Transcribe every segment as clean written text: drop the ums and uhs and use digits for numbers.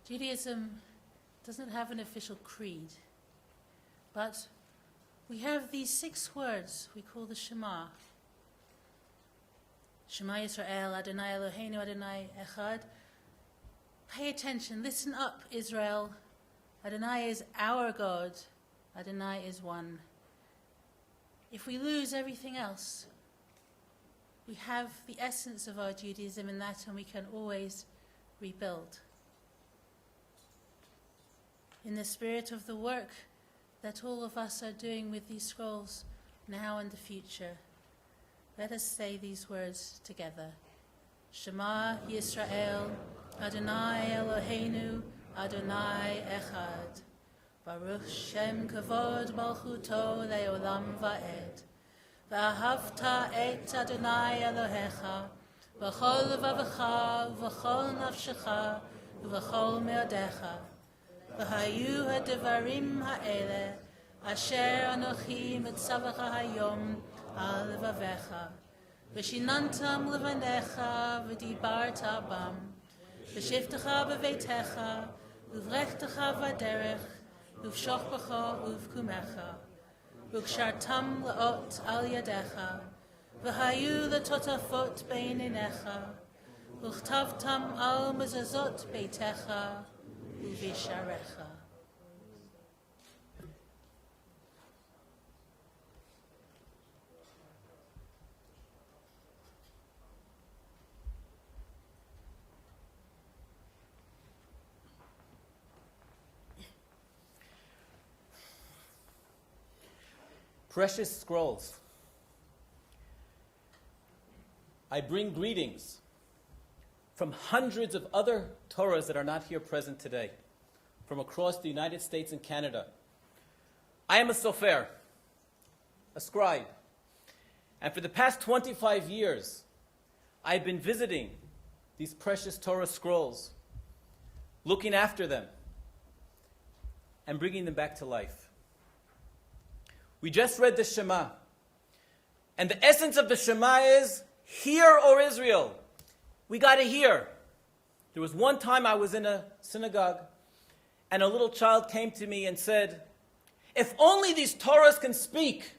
Judaism doesn't have an official creed, but we have these 6 words we call the Shema. Shema Yisrael, Adonai Eloheinu, Adonai Echad. Pay attention, listen up, Israel. Adonai is our God. Adonai is one. If we lose everything else, we have the essence of our Judaism in that, and we can always rebuild. In the spirit of the work that all of us are doing with these scrolls now and the future, let us say these words together. Shema Yisrael, Adonai Eloheinu, Adonai Echad. Baruch Shem Kavod Malchuto Leolam Va'ed. V'ahavta et Adonai Elohecha, v'chol levavecha, v'chol nafshecha, v'chol meodecha. V'hayu ha'devarim ha'ele, asher anochi mitzavacha hayom al levavecha. V'shinantam levanecha, v'dibarta bam. V'shiftecha b'veitecha, uvrechtecha v'derech, uv'shochbecha uv'kumecha. V'kshartam le'ot al yadecha, v'hayu le'totafot bein einecha, v'chtavtam al mezazot beitecha, uv'isharecha. Precious scrolls. I bring greetings from hundreds of other Torahs that are not here present today, from across the United States and Canada. I am a sofer, a scribe, and for the past 25 years, I've been visiting these precious Torah scrolls, looking after them, and bringing them back to life. We just read the Shema. And the essence of the Shema is, hear, O Israel. We got to hear. There was one time I was in a synagogue, and a little child came to me and said, if only these Torahs can speak,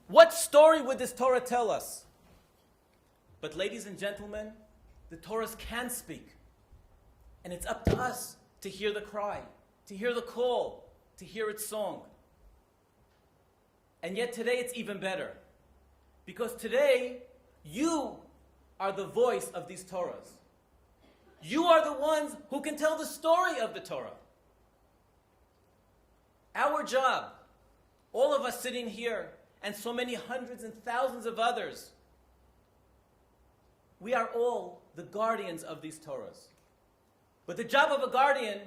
what story would this Torah tell us? But ladies and gentlemen, the Torahs can speak. And it's up to us to hear the cry, to hear the call, to hear its song. And yet today it's even better. Because today, you are the voice of these Torahs. You are the ones who can tell the story of the Torah. Our job, all of us sitting here, and so many hundreds and thousands of others, we are all the guardians of these Torahs. But the job of a guardian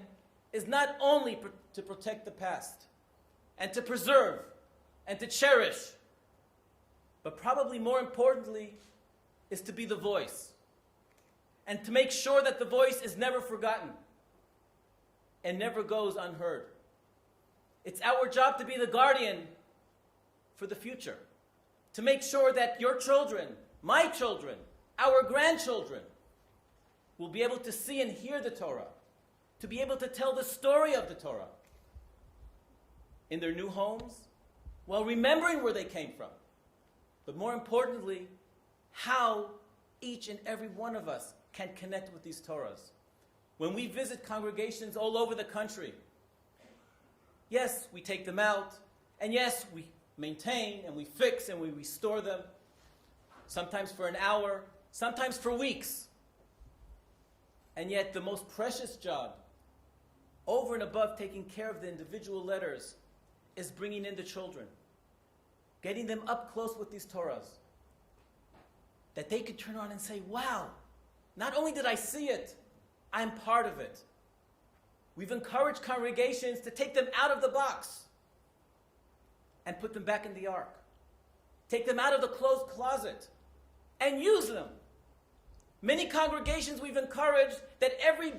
is not only to protect the past and to preserve and to cherish, but probably more importantly is to be the voice and to make sure that the voice is never forgotten and never goes unheard. It's our job to be the guardian for the future, to make sure that your children, my children, our grandchildren will be able to see and hear the Torah, to be able to tell the story of the Torah in their new homes, while remembering where they came from. But more importantly, how each and every one of us can connect with these Torahs. When we visit congregations all over the country, yes, we take them out, and yes, we maintain and we fix and we restore them, sometimes for an hour, sometimes for weeks. And yet the most precious job, over and above taking care of the individual letters, is bringing in the children, getting them up close with these Torahs, that they could turn around and say, wow, not only did I see it, I'm part of it. We've encouraged congregations to take them out of the box and put them back in the ark. Take them out of the closed closet and use them. Many congregations we've encouraged that every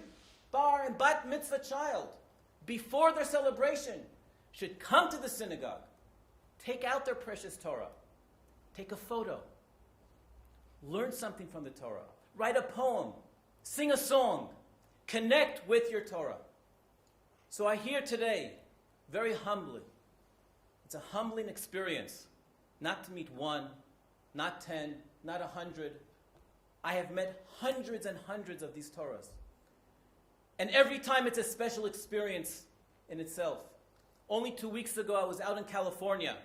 bar and bat mitzvah child, before their celebration, should come to the synagogue, take out their precious Torah, take a photo, learn something from the Torah, write a poem, sing a song, Connect with your Torah. So I hear today, very humbly, it's a humbling experience, not to meet one, not 10, not 100. I have met hundreds and hundreds of these Torahs. And every time it's a special experience in itself. Only 2 weeks ago, I was out in California.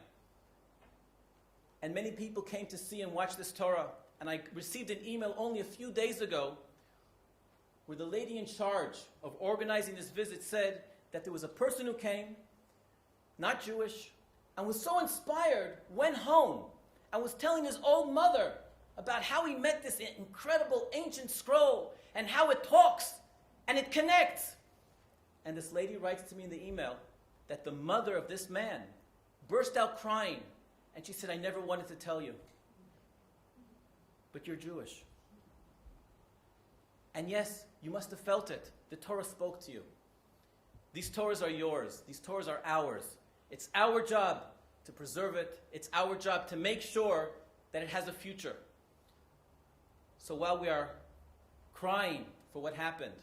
And many people came to see and watch this Torah. And I received an email only a few days ago where the lady in charge of organizing this visit said that there was a person who came, not Jewish, and was so inspired, went home, and was telling his old mother about how he met this incredible ancient scroll and how it talks and it connects. And this lady writes to me in the email that the mother of this man burst out crying, and she said, I never wanted to tell you, but you're Jewish. And yes, you must have felt it. The Torah spoke to you. These Torahs are yours. These Torahs are ours. It's our job to preserve it. It's our job to make sure that it has a future. So while we are crying for what happened,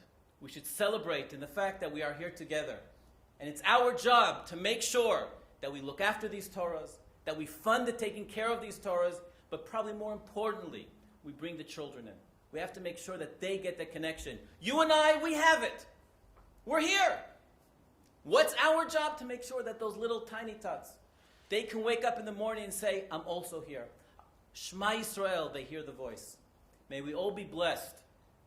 we should celebrate in the fact that we are here together. And it's our job to make sure that we look after these Torahs, that we fund the taking care of these Torahs, but probably more importantly, we bring the children in. We have to make sure that they get the connection. You and I, we have it. We're here. What's our job? To make sure that those little tiny tots, they can wake up in the morning and say, I'm also here. Shema Yisrael, they hear the voice. May we all be blessed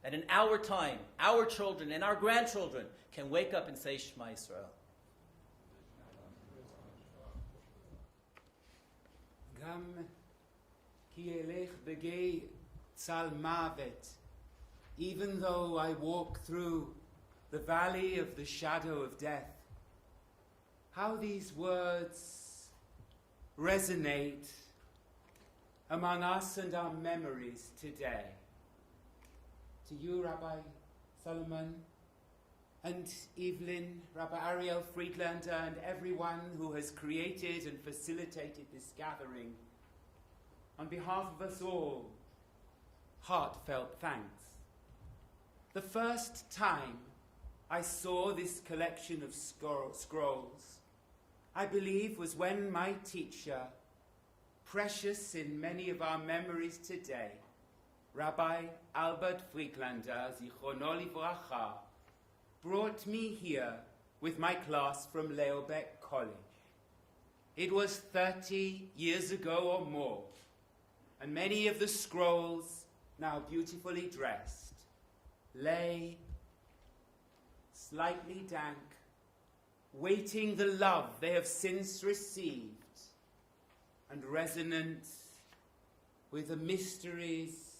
that in our time, our children and our grandchildren can wake up and say Shema Yisrael. Gam ki elech begei tzal mavet, even though I walk through the valley of the shadow of death. How these words resonate among us and our memories today. To you, Rabbi Salamon, and Evelyn, Rabbi Ariel, Friedlander, and everyone who has created and facilitated this gathering, on behalf of us all, heartfelt thanks. The first time I saw this collection of scrolls, I believe, was when my teacher, precious in many of our memories today, Rabbi Albert Friedlander, Zichrono Livracha, brought me here with my class from Leobeck College. It was 30 years ago or more, and many of the scrolls, now beautifully dressed, lay slightly dank, waiting the love they have since received, and resonant with the mysteries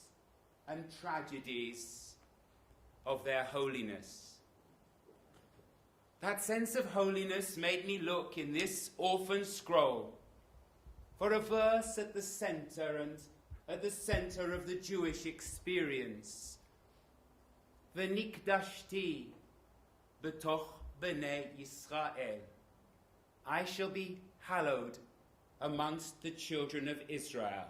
and tragedies of their holiness. That sense of holiness made me look in this orphan scroll for a verse at the center of the Jewish experience. V'nikdashti b'toch b'nei Yisrael. I shall be hallowed amongst the children of Israel.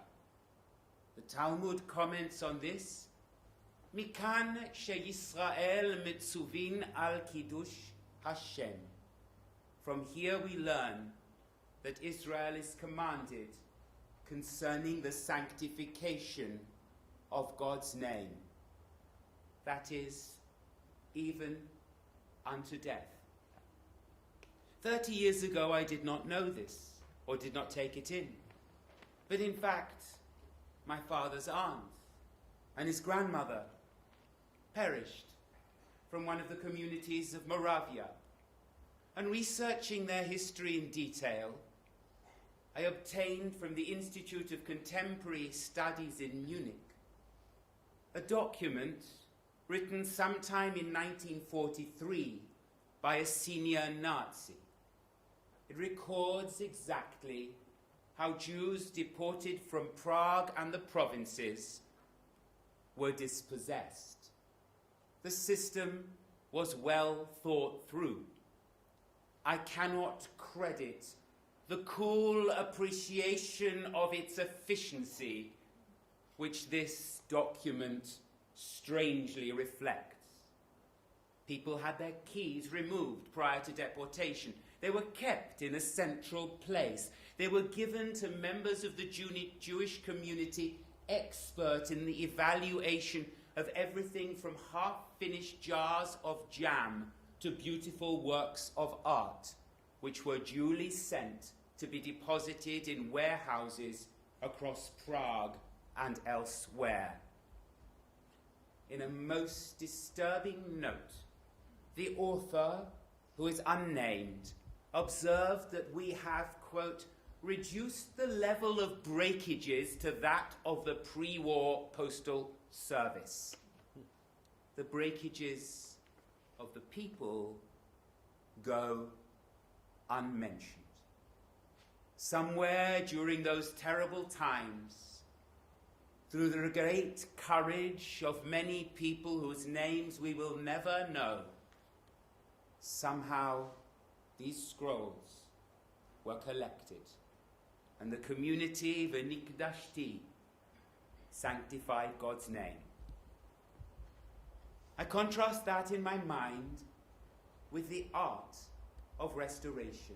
The Talmud comments on this. Mikan sheYisrael mitzuvin al kiddush Hashem. From here we learn that Israel is commanded concerning the sanctification of God's name. That is, even unto death. 30 years ago I did not know this, or did not take it in. But in fact, my father's aunt and his grandmother perished from one of the communities of Moravia. And researching their history in detail, I obtained from the Institute of Contemporary Studies in Munich a document written sometime in 1943 by a senior Nazi. It records exactly how Jews deported from Prague and the provinces were dispossessed. The system was well thought through. I cannot credit the cool appreciation of its efficiency which this document strangely reflects. People had their keys removed prior to deportation. They were kept in a central place. They were given to members of the Jewish community, expert in the evaluation of everything from half-finished jars of jam to beautiful works of art, which were duly sent to be deposited in warehouses across Prague and elsewhere. In a most disturbing note, the author, who is unnamed, observed that we have, quote, reduced the level of breakages to that of the pre-war postal service. The breakages of the people go unmentioned. Somewhere during those terrible times, through the great courage of many people whose names we will never know, somehow these scrolls were collected, and the community, V'nikdashti, sanctified God's name. I contrast that in my mind with the art of restoration.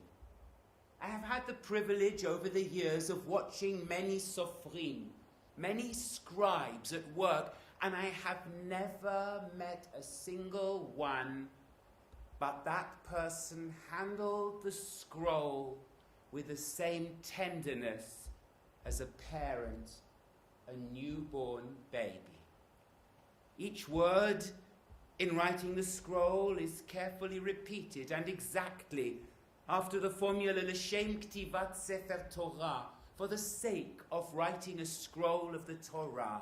I have had the privilege over the years of watching many sofrim, many scribes at work, and I have never met a single one, but that person handled the scroll with the same tenderness as a parent a newborn baby. Each word in writing the scroll is carefully repeated and exactly after the formula L'shem ktivat sefer Torah, for the sake of writing a scroll of the Torah.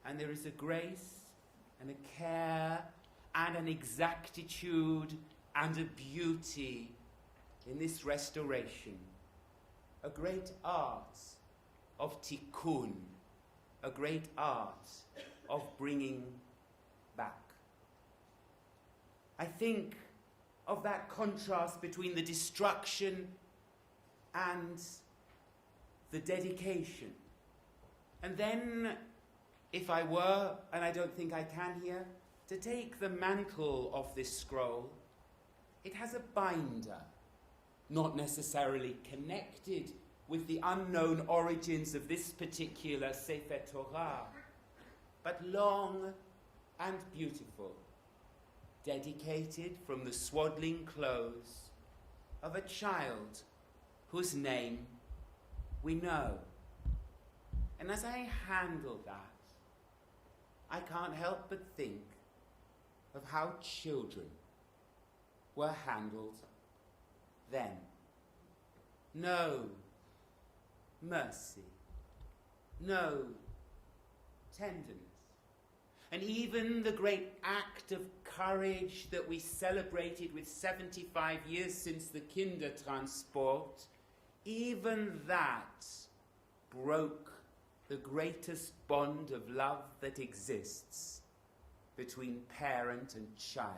And there is a grace and a care and an exactitude and a beauty in this restoration. A great art of tikkun, a great art of bringing back. I think of that contrast between the destruction and the dedication. And then, if I were, and I don't think I can here, to take the mantle of this scroll, it has a binder, not necessarily connected with the unknown origins of this particular Sefer Torah, but long and beautiful, dedicated from the swaddling clothes of a child whose name we know. And as I handle that, I can't help but think of how children were handled then. No mercy, no tenderness. And even the great act of courage that we celebrated with 75 years since the Kindertransport, even that broke the greatest bond of love that exists between parent and child.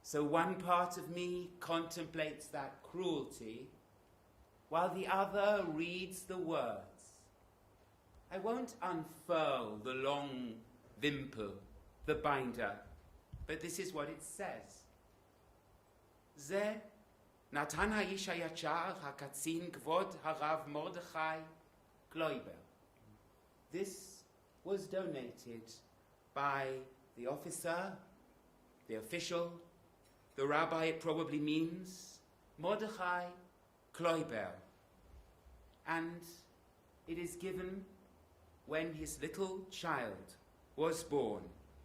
So one part of me contemplates that cruelty, while the other reads the words. I won't unfurl the long wimple, the binder, but this is what it says. Ze natan ha'ish hayachar hakatzin kvod harav Mordechai Kloiber. This was donated by the officer, the official, the rabbi it probably means, Mordechai Kloiber. And it is given when his little child was born.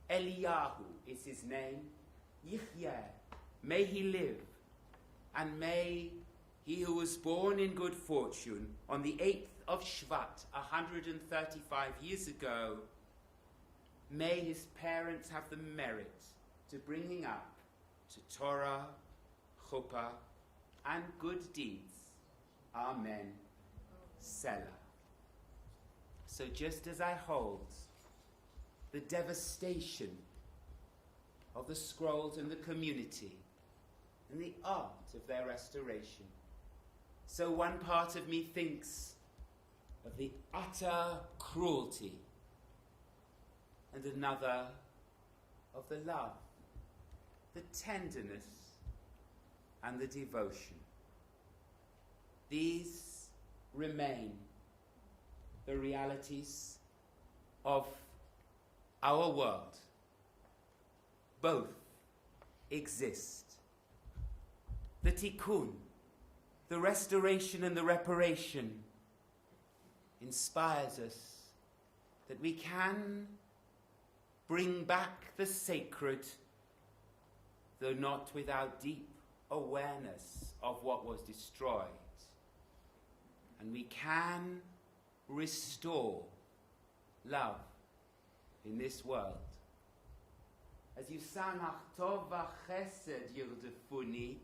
Eliyahu is his name. Yichye, may he live, and may he who was born in good fortune on the 8th of Shvat, 135 years ago, may his parents have the merit to bringing up to Torah, chuppah, and good deeds. Amen. Selah. So just as I hold the devastation of the scrolls in the community and the art of their restoration, so one part of me thinks of the utter cruelty and another of the love the tenderness, and the devotion. These remain the realities of our world. Both exist. The tikkun, the restoration and the reparation, inspires us that we can bring back the sacred, though not without deep awareness of what was destroyed. And we can restore love in this world. As you sang, Ach tov v'chesed yirdefuni,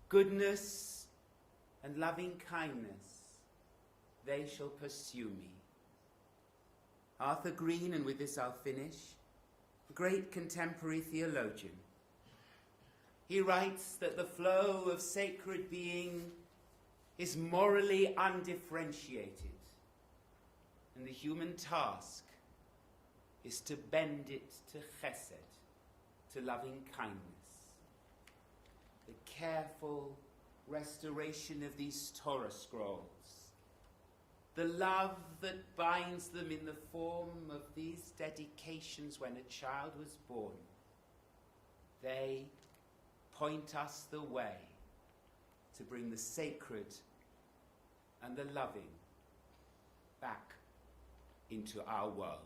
goodness and loving kindness, they shall pursue me. Arthur Green, and with this I'll finish, a great contemporary theologian. He writes that the flow of sacred being is morally undifferentiated, and the human task is to bend it to chesed, to loving kindness. The careful restoration of these Torah scrolls, the love that binds them in the form of these dedications when a child was born, they point us the way to bring the sacred and the loving back into our world.